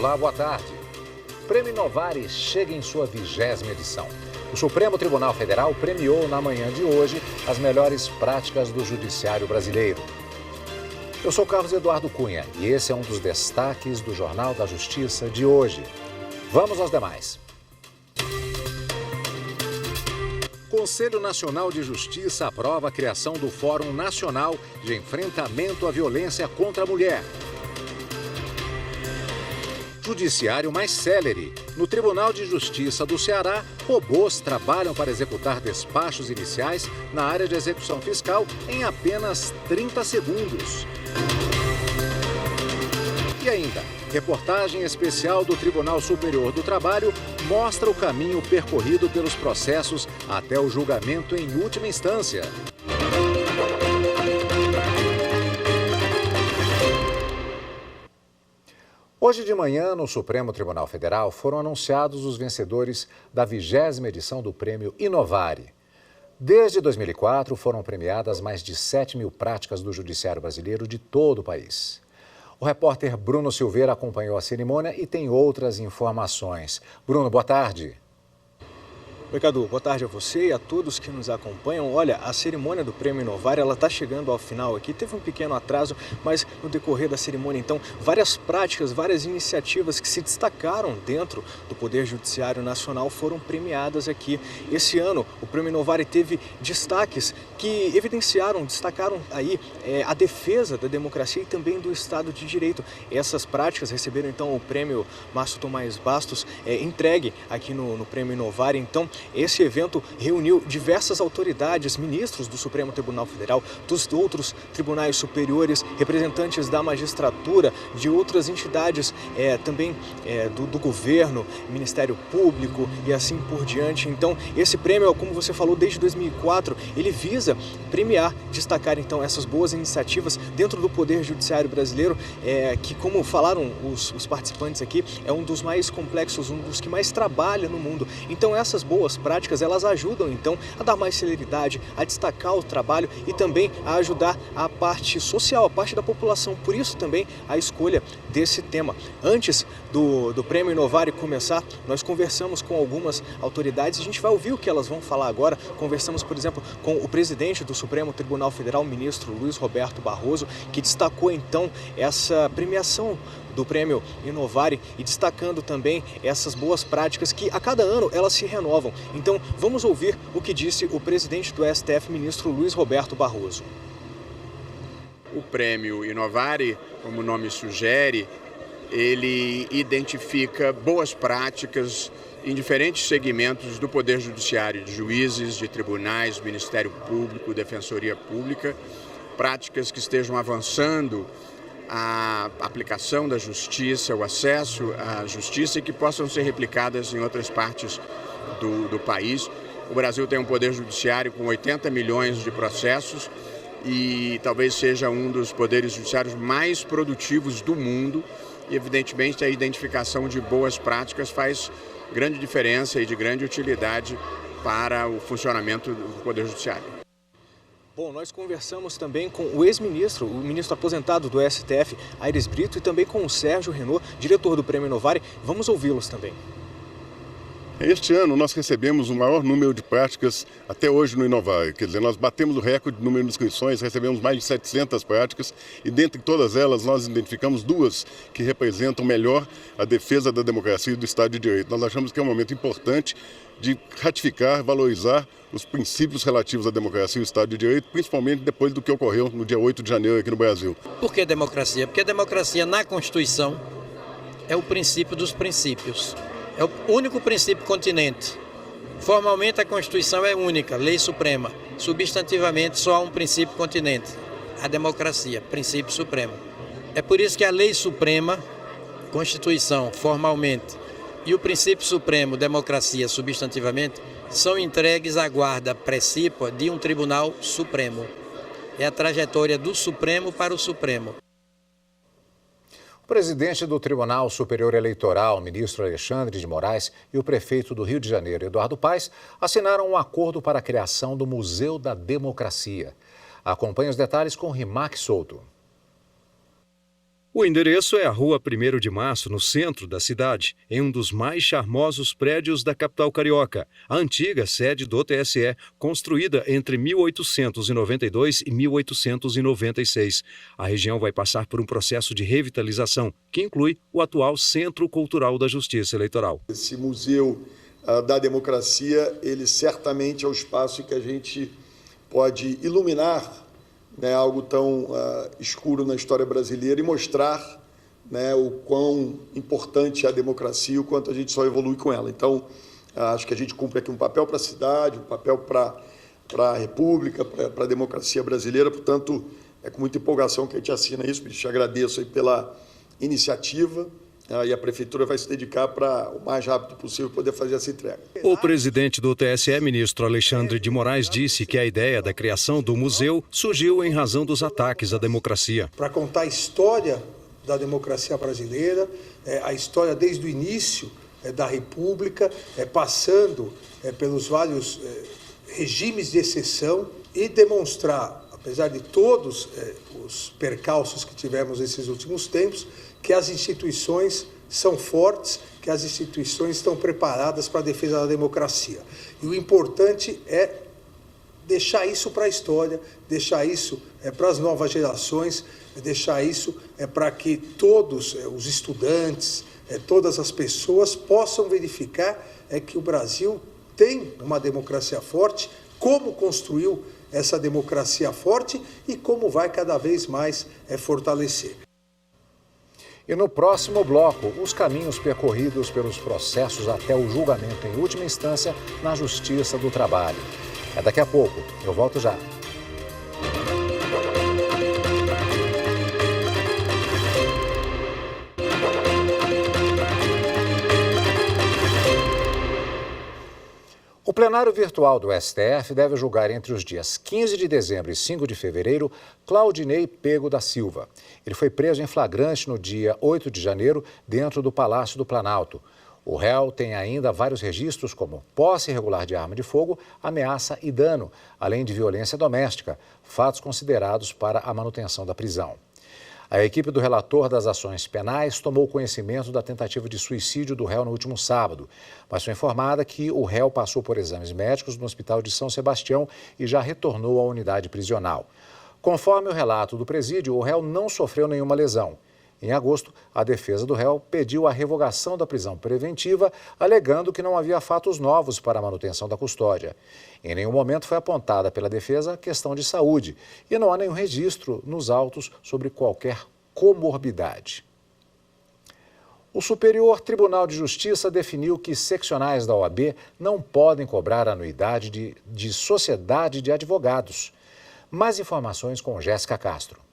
Olá, boa tarde. O Prêmio Inovari chega em sua 20ª edição. O Supremo Tribunal Federal premiou na manhã de hoje as melhores práticas do judiciário brasileiro. Eu sou Carlos Eduardo Cunha e esse é um dos destaques do Jornal da Justiça de hoje. Vamos aos demais. O Conselho Nacional de Justiça aprova a criação do Fórum Nacional de Enfrentamento à Violência contra a Mulher. Judiciário mais célere. No Tribunal de Justiça do Ceará, robôs trabalham para executar despachos iniciais na área de execução fiscal em apenas 30 segundos. E ainda, reportagem especial do Tribunal Superior do Trabalho mostra o caminho percorrido pelos processos até o julgamento em última instância. Hoje de manhã, no Supremo Tribunal Federal, foram anunciados os vencedores da 20ª edição do Prêmio Inovari. Desde 2004, foram premiadas mais de 7.000 práticas do judiciário brasileiro de todo o país. O repórter Bruno Silveira acompanhou a cerimônia e tem outras informações. Bruno, boa tarde. Oi, Cadu. Boa tarde a você e a todos que nos acompanham. Olha, a cerimônia do Prêmio Inovari, ela está chegando ao final aqui. Teve um pequeno atraso, mas no decorrer da cerimônia, então, várias práticas, várias iniciativas que se destacaram dentro do Poder Judiciário Nacional foram premiadas aqui. Esse ano, o Prêmio Inovari teve destaques que destacaram aí a defesa da democracia e também do Estado de Direito. Essas práticas receberam, então, o Prêmio Márcio Tomás Bastos, entregue aqui no Prêmio Inovari. Então, esse evento reuniu diversas autoridades, ministros do Supremo Tribunal Federal, dos outros tribunais superiores, representantes da magistratura, de outras entidades também do governo, Ministério Público e assim por diante. Então, esse prêmio, como você falou, desde 2004, ele visa premiar, destacar então essas boas iniciativas dentro do Poder Judiciário brasileiro, que, como falaram os participantes aqui, é um dos mais complexos, um dos que mais trabalha no mundo. Então, essas boas práticas, elas ajudam então a dar mais celeridade, a destacar o trabalho e também a ajudar a parte social, a parte da população. Por isso também a escolha desse tema. Antes do Prêmio Inovari começar, nós conversamos com algumas autoridades, a gente vai ouvir o que elas vão falar agora. Conversamos, por exemplo, com o presidente do Supremo Tribunal Federal, o ministro Luiz Roberto Barroso, que destacou então essa premiação do Prêmio Inovari e destacando também essas boas práticas que a cada ano elas se renovam. Então vamos ouvir o que disse o presidente do STF, ministro Luiz Roberto Barroso. O Prêmio Inovari, como o nome sugere, ele identifica boas práticas em diferentes segmentos do Poder Judiciário, de juízes, de tribunais, Ministério Público, Defensoria Pública, práticas que estejam avançando a aplicação da justiça, o acesso à justiça e que possam ser replicadas em outras partes do país. O Brasil tem um poder judiciário com 80 milhões de processos e talvez seja um dos poderes judiciários mais produtivos do mundo e, evidentemente, a identificação de boas práticas faz grande diferença e de grande utilidade para o funcionamento do poder judiciário. Bom, nós conversamos também com o ex-ministro, o ministro aposentado do STF, Aires Brito, e também com o Sérgio Renaud, diretor do Prêmio Inovari. Vamos ouvi-los também. Este ano nós recebemos o maior número de práticas até hoje no Inovari. Quer dizer, nós batemos o recorde de número de inscrições, recebemos mais de 700 práticas e dentre todas elas nós identificamos duas que representam melhor a defesa da democracia e do Estado de Direito. Nós achamos que é um momento importante de ratificar, valorizar os princípios relativos à democracia e ao Estado de Direito, principalmente depois do que ocorreu no dia 8 de janeiro aqui no Brasil. Por que democracia? Porque a democracia na Constituição é o princípio dos princípios. É o único princípio continente. Formalmente a Constituição é única, lei suprema. Substantivamente só há um princípio continente, a democracia, princípio supremo. É por isso que a lei suprema, Constituição, formalmente, e o princípio supremo, democracia, substantivamente, são entregues à guarda precípua de um Tribunal Supremo. É a trajetória do Supremo para o Supremo. O presidente do Tribunal Superior Eleitoral, ministro Alexandre de Moraes, e o prefeito do Rio de Janeiro, Eduardo Paes, assinaram um acordo para a criação do Museu da Democracia. Acompanhe os detalhes com Rimac Souto. O endereço é a Rua 1º de Março, no centro da cidade, em um dos mais charmosos prédios da capital carioca, a antiga sede do TSE, construída entre 1892 e 1896. A região vai passar por um processo de revitalização, que inclui o atual Centro Cultural da Justiça Eleitoral. Esse museu da democracia, ele certamente é o espaço em que a gente pode iluminar, né, algo tão escuro na história brasileira e mostrar, né, o quão importante é a democracia e o quanto a gente só evolui com ela. Então, acho que a gente cumpre aqui um papel para a cidade, um papel para a República, para a democracia brasileira. Portanto, é com muita empolgação que a gente assina isso. Te agradeço aí pela iniciativa. E a Prefeitura vai se dedicar para, o mais rápido possível, poder fazer essa entrega. O presidente do TSE, ministro Alexandre de Moraes, disse que a ideia da criação do museu surgiu em razão dos ataques à democracia. Para contar a história da democracia brasileira, a história desde o início da República, passando pelos vários regimes de exceção e demonstrar, apesar de todos os percalços que tivemos nesses últimos tempos, que as instituições são fortes, que as instituições estão preparadas para a defesa da democracia. E o importante é deixar isso para a história, deixar isso para as novas gerações, deixar isso para que todos os estudantes, todas as pessoas possam verificar que o Brasil tem uma democracia forte, como construiu essa democracia forte e como vai cada vez mais fortalecer. E no próximo bloco, os caminhos percorridos pelos processos até o julgamento em última instância na Justiça do Trabalho. É daqui a pouco. Eu volto já. O plenário virtual do STF deve julgar entre os dias 15 de dezembro e 5 de fevereiro Claudinei Pego da Silva. Ele foi preso em flagrante no dia 8 de janeiro dentro do Palácio do Planalto. O réu tem ainda vários registros como posse irregular de arma de fogo, ameaça e dano, além de violência doméstica, fatos considerados para a manutenção da prisão. A equipe do relator das ações penais tomou conhecimento da tentativa de suicídio do réu no último sábado, mas foi informada que o réu passou por exames médicos no Hospital de São Sebastião e já retornou à unidade prisional. Conforme o relato do presídio, o réu não sofreu nenhuma lesão. Em agosto, a defesa do réu pediu a revogação da prisão preventiva, alegando que não havia fatos novos para a manutenção da custódia. Em nenhum momento foi apontada pela defesa questão de saúde e não há nenhum registro nos autos sobre qualquer comorbidade. O Superior Tribunal de Justiça definiu que seccionais da OAB não podem cobrar anuidade de sociedade de advogados. Mais informações com Jéssica Castro.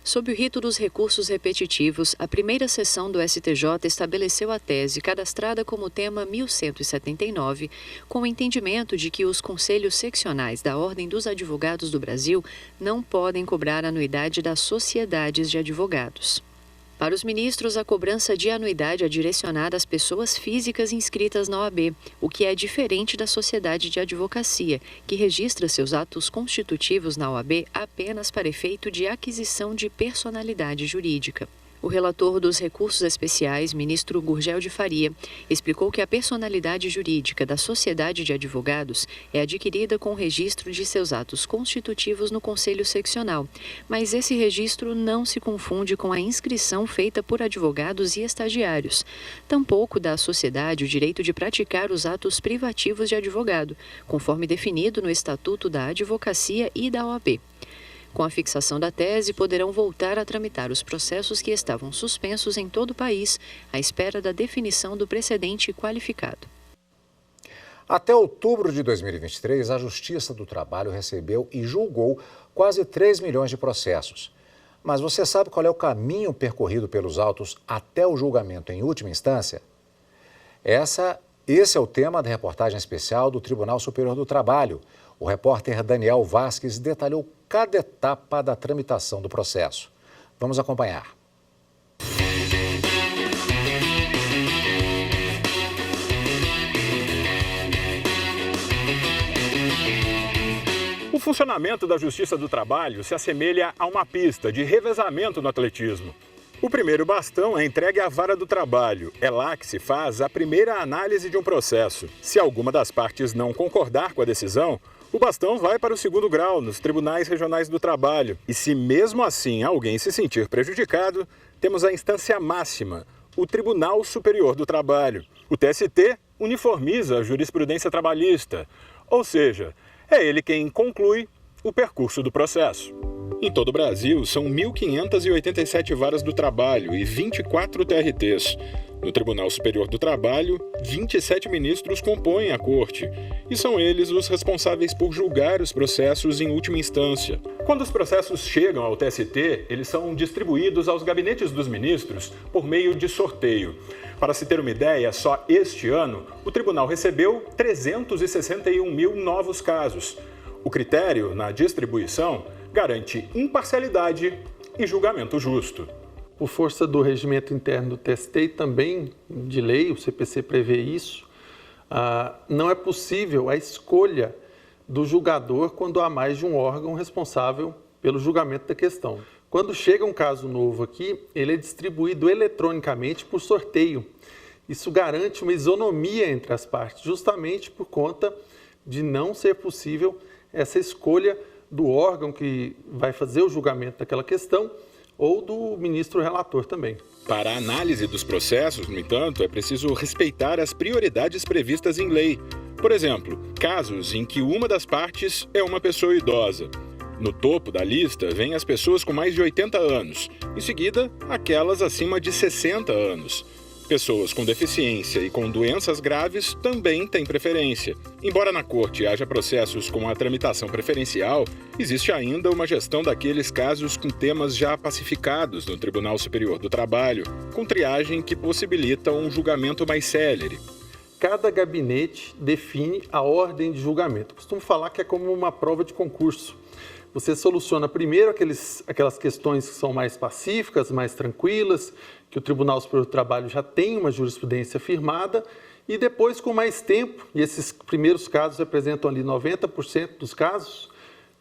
Sob o rito dos recursos repetitivos, a primeira sessão do STJ estabeleceu a tese cadastrada como tema 1179, com o entendimento de que os conselhos seccionais da Ordem dos Advogados do Brasil não podem cobrar anuidade das sociedades de advogados. Para os ministros, a cobrança de anuidade é direcionada às pessoas físicas inscritas na OAB, o que é diferente da sociedade de advocacia, que registra seus atos constitutivos na OAB apenas para efeito de aquisição de personalidade jurídica. O relator dos recursos especiais, ministro Gurgel de Faria, explicou que a personalidade jurídica da sociedade de advogados é adquirida com o registro de seus atos constitutivos no Conselho Seccional, mas esse registro não se confunde com a inscrição feita por advogados e estagiários. Tampouco dá à sociedade o direito de praticar os atos privativos de advogado, conforme definido no Estatuto da Advocacia e da OAB. Com a fixação da tese, poderão voltar a tramitar os processos que estavam suspensos em todo o país, à espera da definição do precedente qualificado. Até outubro de 2023, a Justiça do Trabalho recebeu e julgou quase 3 milhões de processos. Mas você sabe qual é o caminho percorrido pelos autos até o julgamento em última instância? Esse é o tema da reportagem especial do Tribunal Superior do Trabalho. O repórter Daniel Vasques detalhou cada etapa da tramitação do processo. Vamos acompanhar. O funcionamento da Justiça do Trabalho se assemelha a uma pista de revezamento no atletismo. O primeiro bastão é entregue à Vara do Trabalho. É lá que se faz a primeira análise de um processo. Se alguma das partes não concordar com a decisão, o bastão vai para o segundo grau, nos Tribunais Regionais do Trabalho. E se mesmo assim alguém se sentir prejudicado, temos a instância máxima, o Tribunal Superior do Trabalho. O TST uniformiza a jurisprudência trabalhista, ou seja, é ele quem conclui o percurso do processo. Em todo o Brasil, são 1.587 varas do trabalho e 24 TRTs. No Tribunal Superior do Trabalho, 27 ministros compõem a corte, e são eles os responsáveis por julgar os processos em última instância. Quando os processos chegam ao TST, eles são distribuídos aos gabinetes dos ministros por meio de sorteio. Para se ter uma ideia, só este ano, o tribunal recebeu 361 mil novos casos. O critério na distribuição garante imparcialidade e julgamento justo. Por força do regimento interno do TST e também de lei, o CPC prevê isso, não é possível a escolha do julgador quando há mais de um órgão responsável pelo julgamento da questão. Quando chega um caso novo aqui, ele é distribuído eletronicamente por sorteio. Isso garante uma isonomia entre as partes, justamente por conta de não ser possível essa escolha do órgão que vai fazer o julgamento daquela questão ou do ministro relator também. Para a análise dos processos, no entanto, é preciso respeitar as prioridades previstas em lei. Por exemplo, casos em que uma das partes é uma pessoa idosa. No topo da lista vêm as pessoas com mais de 80 anos, em seguida, aquelas acima de 60 anos. Pessoas com deficiência e com doenças graves também têm preferência. Embora na corte haja processos com a tramitação preferencial, existe ainda uma gestão daqueles casos com temas já pacificados no Tribunal Superior do Trabalho, com triagem que possibilita um julgamento mais célere. Cada gabinete define a ordem de julgamento. Costumo falar que é como uma prova de concurso. Você soluciona primeiro aquelas questões que são mais pacíficas, mais tranquilas, que o Tribunal Superior do Trabalho já tem uma jurisprudência firmada, e depois, com mais tempo, e esses primeiros casos representam ali 90% dos casos,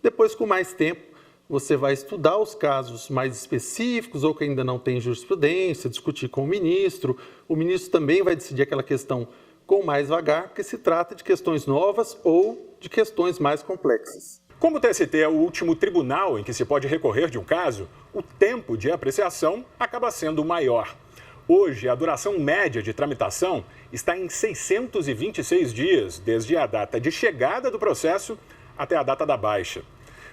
depois, com mais tempo, você vai estudar os casos mais específicos ou que ainda não tem jurisprudência, discutir com o ministro também vai decidir aquela questão com mais vagar, porque se trata de questões novas ou de questões mais complexas. Como o TST é o último tribunal em que se pode recorrer de um caso, o tempo de apreciação acaba sendo maior. Hoje, a duração média de tramitação está em 626 dias, desde a data de chegada do processo até a data da baixa.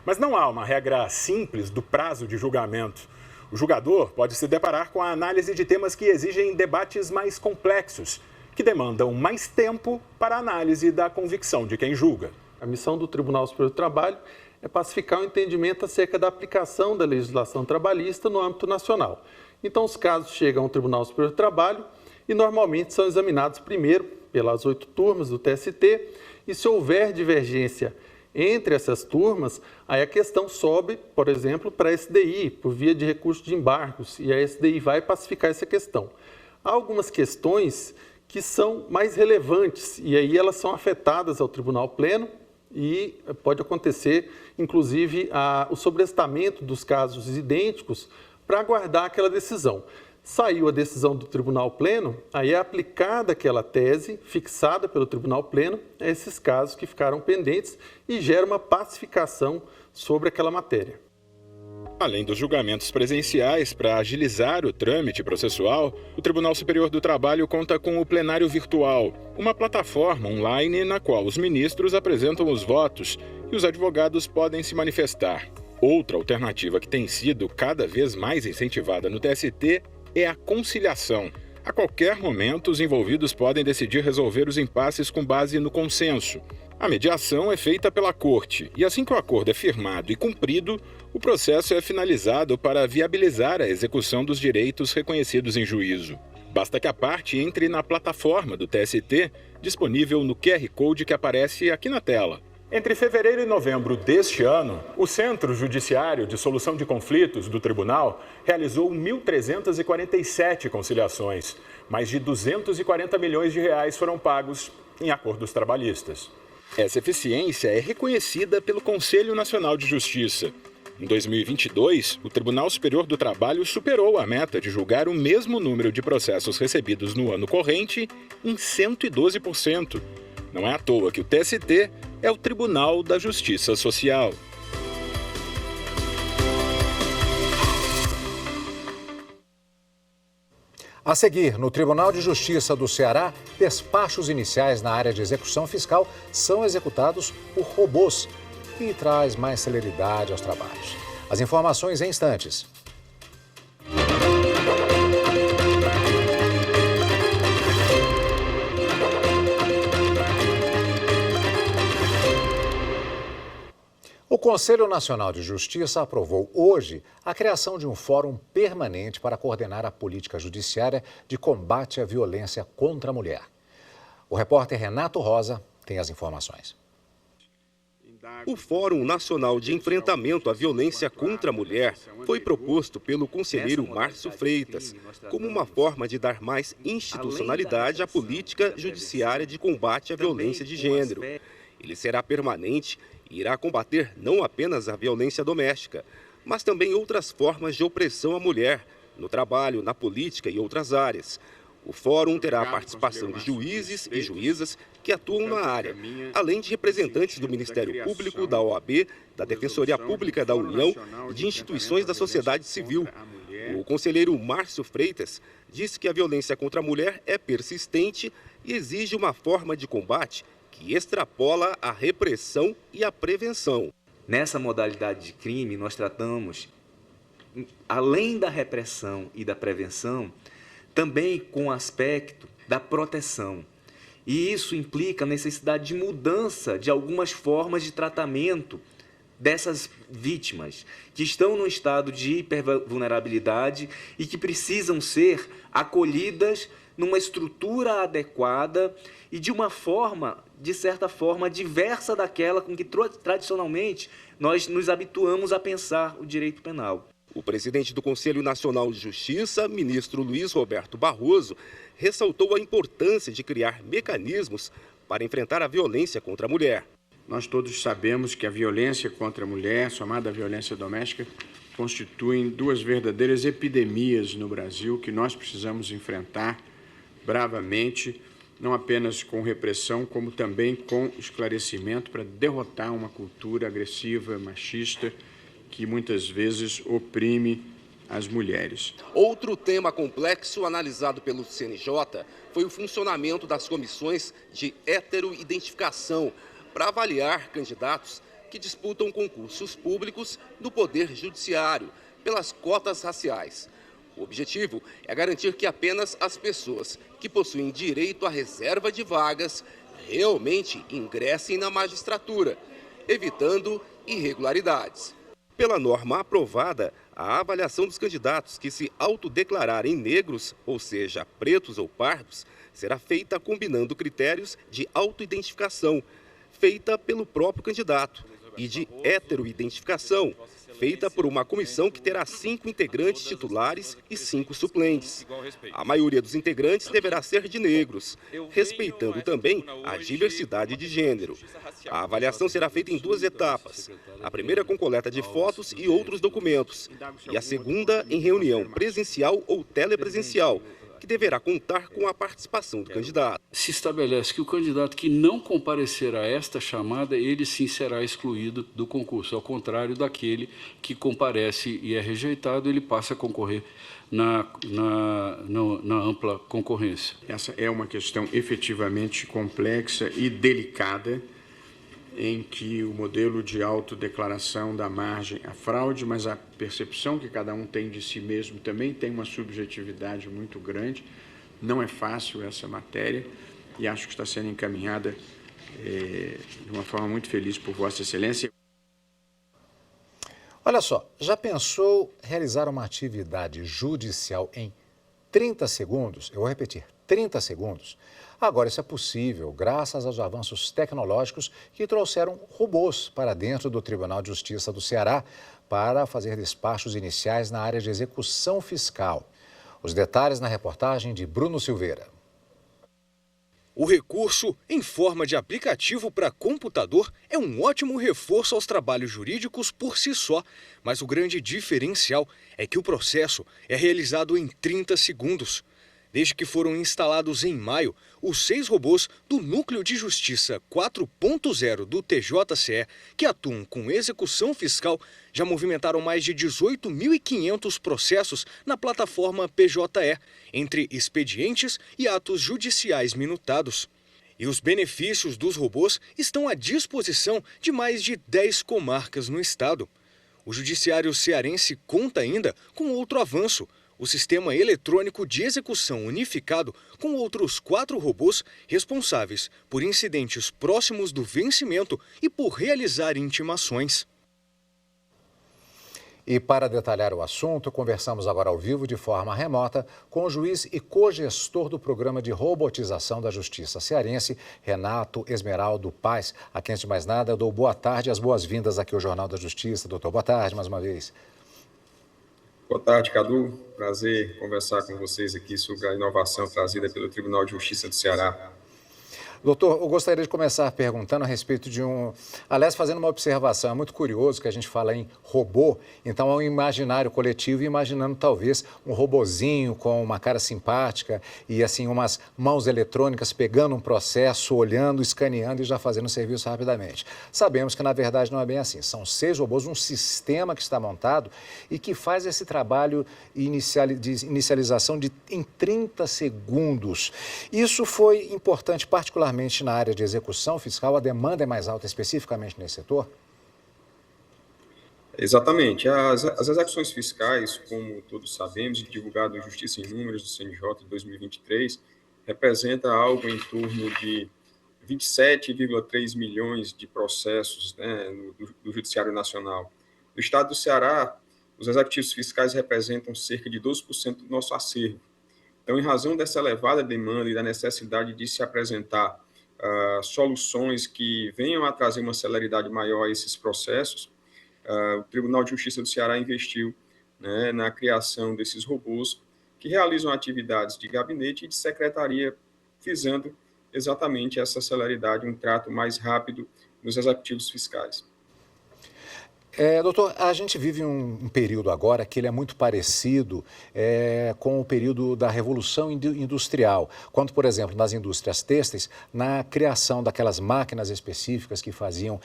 Mas não há uma regra simples do prazo de julgamento. O julgador pode se deparar com a análise de temas que exigem debates mais complexos, que demandam mais tempo para a análise da convicção de quem julga. A missão do Tribunal Superior do Trabalho é pacificar o entendimento acerca da aplicação da legislação trabalhista no âmbito nacional. Então, os casos chegam ao Tribunal Superior do Trabalho e normalmente são examinados primeiro pelas 8 turmas do TST e se houver divergência entre essas turmas, aí a questão sobe, por exemplo, para a SDI, por via de recurso de embargos, e a SDI vai pacificar essa questão. Há algumas questões que são mais relevantes e aí elas são afetadas ao Tribunal Pleno, e pode acontecer, inclusive, o sobrestamento dos casos idênticos para aguardar aquela decisão. Saiu a decisão do Tribunal Pleno, aí é aplicada aquela tese fixada pelo Tribunal Pleno a esses casos que ficaram pendentes e gera uma pacificação sobre aquela matéria. Além dos julgamentos presenciais, para agilizar o trâmite processual, o Tribunal Superior do Trabalho conta com o plenário virtual, uma plataforma online na qual os ministros apresentam os votos e os advogados podem se manifestar. Outra alternativa que tem sido cada vez mais incentivada no TST é a conciliação. A qualquer momento, os envolvidos podem decidir resolver os impasses com base no consenso. A mediação é feita pela Corte e, assim que o acordo é firmado e cumprido, o processo é finalizado para viabilizar a execução dos direitos reconhecidos em juízo. Basta que a parte entre na plataforma do TST, disponível no QR Code que aparece aqui na tela. Entre fevereiro e novembro deste ano, o Centro Judiciário de Solução de Conflitos do Tribunal realizou 1.347 conciliações. Mais de 240 milhões de reais foram pagos em acordos trabalhistas. Essa eficiência é reconhecida pelo Conselho Nacional de Justiça. Em 2022, o Tribunal Superior do Trabalho superou a meta de julgar o mesmo número de processos recebidos no ano corrente em 112%. Não é à toa que o TST é o Tribunal da Justiça Social. A seguir, no Tribunal de Justiça do Ceará, despachos iniciais na área de execução fiscal são executados por robôs e traz mais celeridade aos trabalhos. As informações em instantes. O Conselho Nacional de Justiça aprovou hoje a criação de um fórum permanente para coordenar a política judiciária de combate à violência contra a mulher. O repórter Renato Rosa tem as informações. O Fórum Nacional de Enfrentamento à Violência contra a Mulher foi proposto pelo conselheiro Márcio Freitas como uma forma de dar mais institucionalidade à política judiciária de combate à violência de gênero. Ele será permanente e irá combater não apenas a violência doméstica, mas também outras formas de opressão à mulher, no trabalho, na política e outras áreas. O fórum terá a participação de juízes e juízas que atuam na área, além de representantes do Ministério Público, da OAB, da Defensoria Pública da União e de instituições da sociedade civil. O conselheiro Márcio Freitas disse que a violência contra a mulher é persistente e exige uma forma de combate que extrapola a repressão e a prevenção. Nessa modalidade de crime, nós tratamos, além da repressão e da prevenção, também com o aspecto da proteção. E isso implica a necessidade de mudança de algumas formas de tratamento dessas vítimas, que estão num estado de hipervulnerabilidade e que precisam ser acolhidas numa estrutura adequada e de uma forma, de certa forma, diversa daquela com que tradicionalmente nós nos habituamos a pensar o direito penal. O presidente do Conselho Nacional de Justiça, ministro Luiz Roberto Barroso, ressaltou a importância de criar mecanismos para enfrentar a violência contra a mulher. Nós todos sabemos que a violência contra a mulher, somada à violência doméstica, constituem duas verdadeiras epidemias no Brasil que nós precisamos enfrentar bravamente, não apenas com repressão, como também com esclarecimento para derrotar uma cultura agressiva, machista, que muitas vezes oprime as mulheres. Outro tema complexo analisado pelo CNJ foi o funcionamento das comissões de heteroidentificação para avaliar candidatos que disputam concursos públicos no Poder Judiciário pelas cotas raciais. O objetivo é garantir que apenas as pessoas que possuem direito à reserva de vagas realmente ingressem na magistratura, evitando irregularidades. Pela norma aprovada, a avaliação dos candidatos que se autodeclararem negros, ou seja, pretos ou pardos, será feita combinando critérios de autoidentificação, feita pelo próprio candidato, e de heteroidentificação, feita por uma comissão que terá 5 integrantes titulares e 5 suplentes. A maioria dos integrantes deverá ser de negros, respeitando também a diversidade de gênero. A avaliação será feita em 2 etapas. A primeira com coleta de fotos e outros documentos, e a segunda em reunião presencial ou telepresencial, que deverá contar com a participação do candidato. Se estabelece que o candidato que não comparecer a esta chamada, ele sim será excluído do concurso, ao contrário daquele que comparece e é rejeitado, ele passa a concorrer na ampla concorrência. Essa é uma questão efetivamente complexa e delicada, em que o modelo de autodeclaração dá margem à fraude, mas a percepção que cada um tem de si mesmo também tem uma subjetividade muito grande. Não é fácil essa matéria e acho que está sendo encaminhada de uma forma muito feliz por Vossa Excelência. Olha só, já pensou realizar uma atividade judicial em 30 segundos? Eu vou repetir, 30 segundos. Agora, isso é possível graças aos avanços tecnológicos que trouxeram robôs para dentro do Tribunal de Justiça do Ceará para fazer despachos iniciais na área de execução fiscal. Os detalhes na reportagem de Bruno Silveira. O recurso, em forma de aplicativo para computador, é um ótimo reforço aos trabalhos jurídicos por si só, mas o grande diferencial é que o processo é realizado em 30 segundos. Desde que foram instalados em maio, os 6 robôs do Núcleo de Justiça 4.0 do TJCE, que atuam com execução fiscal, já movimentaram mais de 18.500 processos na plataforma PJE, entre expedientes e atos judiciais minutados. E os benefícios dos robôs estão à disposição de mais de 10 comarcas no estado. O judiciário cearense conta ainda com outro avanço: o Sistema Eletrônico de Execução Unificado, com outros 4 robôs responsáveis por incidentes próximos do vencimento e por realizar intimações. E para detalhar o assunto, conversamos agora ao vivo de forma remota com o juiz e cogestor do Programa de Robotização da Justiça cearense, Renato Esmeraldo Paz. A quem, antes de mais nada, eu dou boa tarde e as boas-vindas aqui ao Jornal da Justiça. Doutor, boa tarde mais uma vez. Boa tarde, Cadu. Prazer conversar com vocês aqui sobre a inovação trazida pelo Tribunal de Justiça do Ceará. Doutor, eu gostaria de começar perguntando a respeito de aliás, fazendo uma observação. É muito curioso que a gente fala em robô, então é um imaginário coletivo, imaginando talvez um robozinho com uma cara simpática e assim umas mãos eletrônicas pegando um processo, olhando, escaneando e já fazendo o serviço rapidamente. Sabemos que na verdade não é bem assim. São 6 robôs, um sistema que está montado e que faz esse trabalho de inicialização em 30 segundos. Isso foi importante particularmente na área de execução fiscal. A demanda é mais alta especificamente nesse setor? Exatamente. As execuções fiscais, como todos sabemos, divulgado em Justiça em Números do CNJ de 2023, representa algo em torno de 27,3 milhões de processos, né, do Judiciário Nacional. No estado do Ceará, os executivos fiscais representam cerca de 12% do nosso acervo. Então, em razão dessa elevada demanda e da necessidade de se apresentar soluções que venham a trazer uma celeridade maior a esses processos, o Tribunal de Justiça do Ceará investiu, né, na criação desses robôs que realizam atividades de gabinete e de secretaria, visando exatamente essa celeridade, um trato mais rápido nos executivos fiscais. Doutor, a gente vive um período agora que ele é muito parecido com o período da Revolução Industrial, quando, por exemplo, nas indústrias têxteis, na criação daquelas máquinas específicas que faziam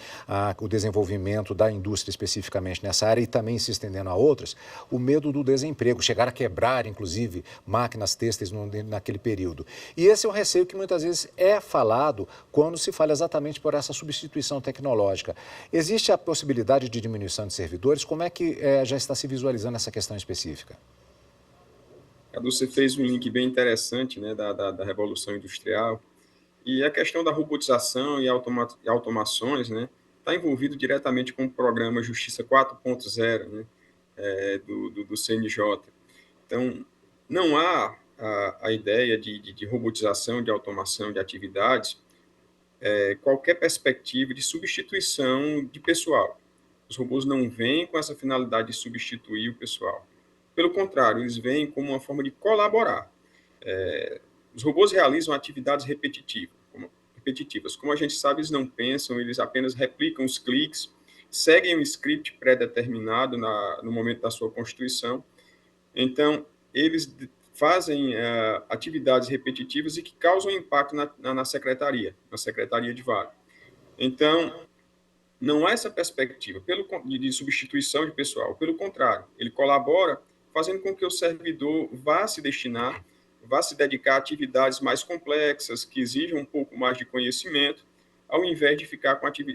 o desenvolvimento da indústria especificamente nessa área e também se estendendo a outras, o medo do desemprego, chegar a quebrar, inclusive, máquinas têxteis naquele período. E esse é um receio que muitas vezes é falado quando se fala exatamente por essa substituição tecnológica. Existe a possibilidade de diminuição de servidores? Como é que já está se visualizando essa questão específica? Cadu, você fez um link bem interessante, né, da Revolução Industrial, e a questão da robotização e automações, né, está envolvido diretamente com o programa Justiça 4.0, né, do CNJ. Então, não há a ideia de robotização, de automação de atividades, qualquer perspectiva de substituição de pessoal. Os robôs não vêm com essa finalidade de substituir o pessoal. Pelo contrário, eles vêm como uma forma de colaborar. Os robôs realizam atividades repetitivas. Como a gente sabe, eles não pensam, eles apenas replicam os cliques, seguem um script pré-determinado no momento da sua constituição. Então, eles fazem atividades repetitivas e que causam impacto na secretaria de vaga. Então, não há essa perspectiva de substituição de pessoal. Pelo contrário, ele colabora fazendo com que o servidor vá se dedicar a atividades mais complexas, que exijam um pouco mais de conhecimento, ao invés de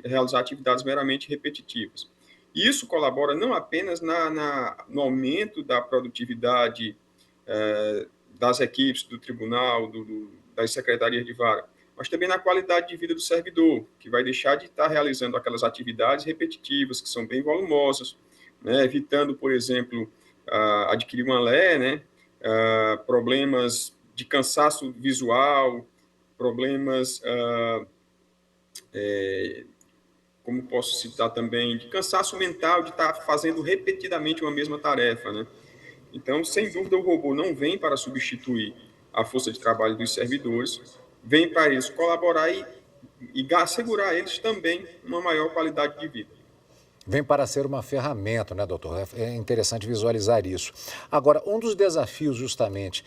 realizar atividades meramente repetitivas. E isso colabora não apenas no aumento da produtividade das equipes do tribunal, das secretarias de vara, mas também na qualidade de vida do servidor, que vai deixar de estar realizando aquelas atividades repetitivas, que são bem volumosas, né, evitando, por exemplo, adquirir uma LE, né, problemas de cansaço visual, problemas, como posso citar também, de cansaço mental, de estar fazendo repetidamente uma mesma tarefa, né? Então, sem dúvida, o robô não vem para substituir a força de trabalho dos servidores, vem para isso colaborar e assegurar a eles também uma maior qualidade de vida. Vem para ser uma ferramenta, né, doutor? É interessante visualizar isso. Agora, um dos desafios justamente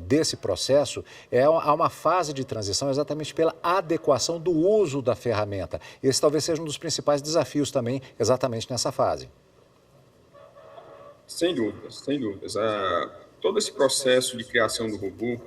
desse processo há uma fase de transição exatamente pela adequação do uso da ferramenta. Esse talvez seja um dos principais desafios também exatamente nessa fase. Sem dúvidas, sem dúvidas. Todo esse processo de criação do robô,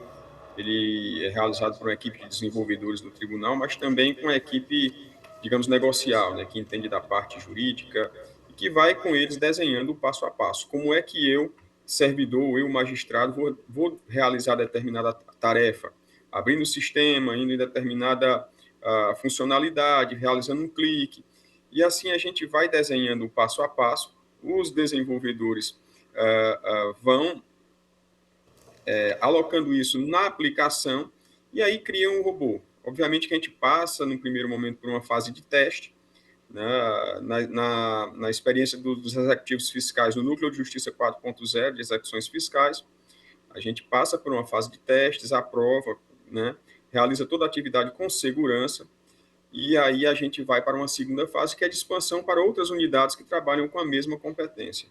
ele é realizado por uma equipe de desenvolvedores do tribunal, mas também com a equipe, digamos, negocial, né, que entende da parte jurídica e que vai com eles desenhando o passo a passo. Como é que eu, servidor, eu, magistrado, vou realizar determinada tarefa, abrindo o sistema, indo em determinada funcionalidade, realizando um clique. E assim a gente vai desenhando o passo a passo, os desenvolvedores vão alocando isso na aplicação e aí criam um robô. Obviamente que a gente passa, no primeiro momento, por uma fase de teste, né, na experiência dos executivos fiscais no Núcleo de Justiça 4.0, de execuções fiscais. A gente passa por uma fase de testes, aprova, né, realiza toda a atividade com segurança, e aí a gente vai para uma segunda fase, que é de expansão para outras unidades que trabalham com a mesma competência.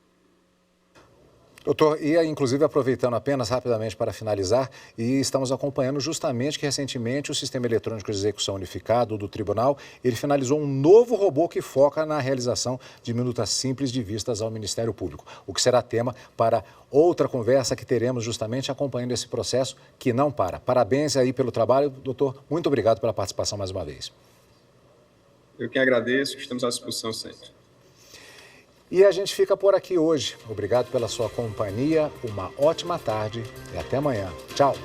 Doutor, e inclusive aproveitando apenas rapidamente para finalizar, e estamos acompanhando justamente que recentemente o Sistema Eletrônico de Execução Unificado do Tribunal, ele finalizou um novo robô que foca na realização de minutas simples de vistas ao Ministério Público, o que será tema para outra conversa que teremos justamente acompanhando esse processo que não para. Parabéns aí pelo trabalho, doutor, muito obrigado pela participação mais uma vez. Eu que agradeço, estamos à disposição sempre. E a gente fica por aqui hoje. Obrigado pela sua companhia, uma ótima tarde e até amanhã. Tchau!